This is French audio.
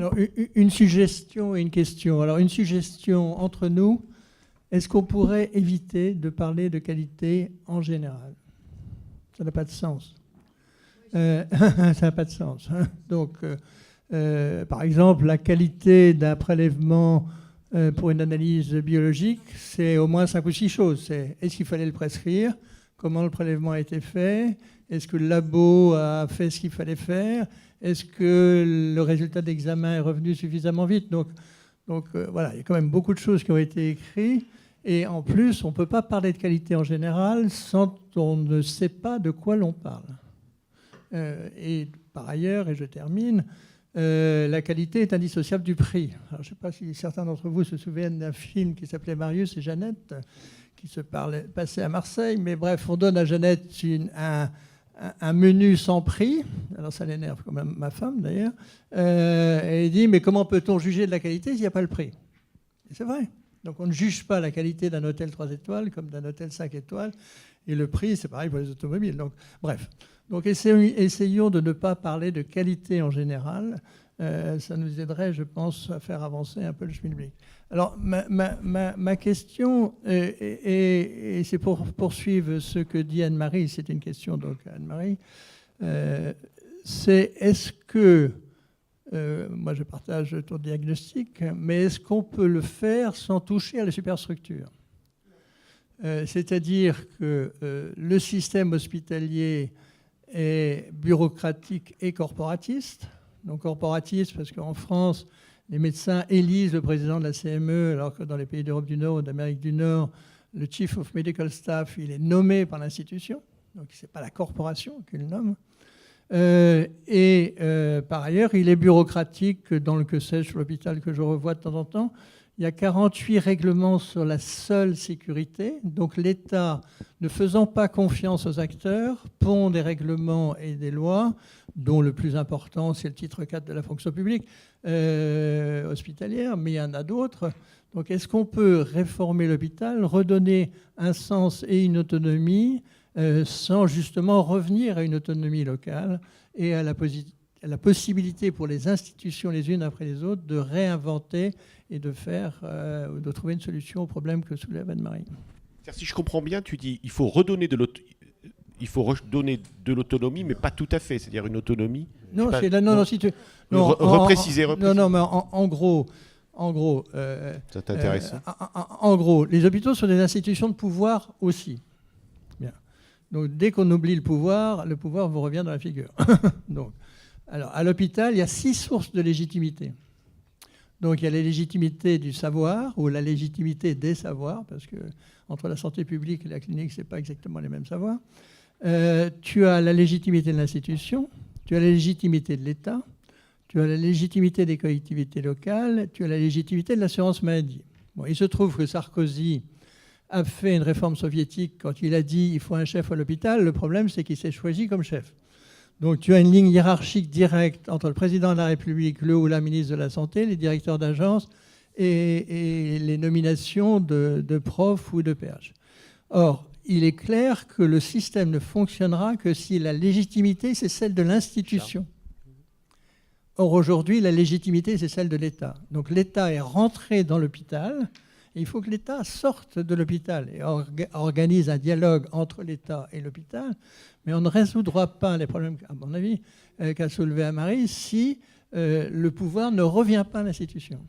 Alors, une suggestion et une question. Alors, une suggestion entre nous, est-ce qu'on pourrait éviter de parler de qualité en général? Ça n'a pas de sens. Ça n'a pas de sens. Donc, par exemple, la qualité d'un prélèvement pour une analyse biologique, c'est au moins 5 ou 6 choses. C'est est-ce qu'il fallait le prescrire? Comment le prélèvement a été fait? Est-ce que le labo a fait ce qu'il fallait faire? Est-ce que le résultat d'examen est revenu suffisamment vite? Donc voilà, il y a quand même beaucoup de choses qui ont été écrites. Et en plus, on ne peut pas parler de qualité en général sans on ne sait pas de quoi l'on parle. Et par ailleurs, et je termine, la qualité est indissociable du prix. Alors, je ne sais pas si certains d'entre vous se souviennent d'un film qui s'appelait Marius et Jeannette, qui se passait à Marseille. Mais bref, on donne à Jeannette un menu sans prix. Alors ça l'énerve quand même, ma femme d'ailleurs. Et il dit, mais comment peut-on juger de la qualité s'il n'y a pas le prix? Et c'est vrai. Donc on ne juge pas la qualité d'un hôtel 3 étoiles comme d'un hôtel 5 étoiles. Et le prix, c'est pareil pour les automobiles. Donc, bref. Donc essayons de ne pas parler de qualité en général. Ça nous aiderait, je pense, à faire avancer un peu le schmilblick. Alors, ma question, et c'est pour poursuivre ce que dit Anne-Marie, c'est une question donc à Anne-Marie, c'est est-ce que, moi je partage ton diagnostic, mais est-ce qu'on peut le faire sans toucher à la superstructure? C'est-à-dire que le système hospitalier est bureaucratique et corporatiste. Donc corporatiste parce qu'en France, les médecins élisent le président de la CME, alors que dans les pays d'Europe du Nord ou d'Amérique du Nord, le Chief of Medical Staff, il est nommé par l'institution. Donc ce n'est pas la corporation qui le nomme. Par ailleurs, il est bureaucratique dans le que sais-je, l'hôpital que je revois de temps en temps. Il y a 48 règlements sur la seule sécurité. Donc l'État, ne faisant pas confiance aux acteurs, pond des règlements et des lois, dont le plus important, c'est le titre 4 de la fonction publique hospitalière, mais il y en a d'autres. Donc est-ce qu'on peut réformer l'hôpital, redonner un sens et une autonomie sans justement revenir à une autonomie locale et à la possibilité pour les institutions les unes après les autres de réinventer et de trouver une solution au problème que soulève Anne-Marie. Si je comprends bien, tu dis il faut redonner de l'autonomie, mais pas tout à fait. C'est-à-dire une autonomie. Non, pas, c'est là, non, si tu. Non, repréciser. Non, mais en gros. C'est intéressant. En gros, les hôpitaux sont des institutions de pouvoir aussi. Bien. Donc dès qu'on oublie le pouvoir vous revient dans la figure. Donc, alors à l'hôpital, il y a 6 sources de légitimité. Donc il y a la légitimité du savoir ou la légitimité des savoirs, parce que entre la santé publique et la clinique, c'est pas exactement les mêmes savoirs. Tu as la légitimité de l'institution, tu as la légitimité de l'État, tu as la légitimité des collectivités locales, tu as la légitimité de l'assurance maladie. Bon, il se trouve que Sarkozy a fait une réforme soviétique quand il a dit il faut un chef à l'hôpital. Le problème, c'est qu'il s'est choisi comme chef. Donc tu as une ligne hiérarchique directe entre le président de la République, le ou la ministre de la Santé, les directeurs d'agence et les nominations de profs ou de PH. Or, il est clair que le système ne fonctionnera que si la légitimité, c'est celle de l'institution. Or, aujourd'hui, la légitimité, c'est celle de l'État. Donc l'État est rentré dans l'hôpital. Et il faut que l'État sorte de l'hôpital et organise un dialogue entre l'État et l'hôpital. Mais on ne résoudra pas les problèmes, à mon avis, qu'a soulevé Anne-Marie si le pouvoir ne revient pas à l'institution.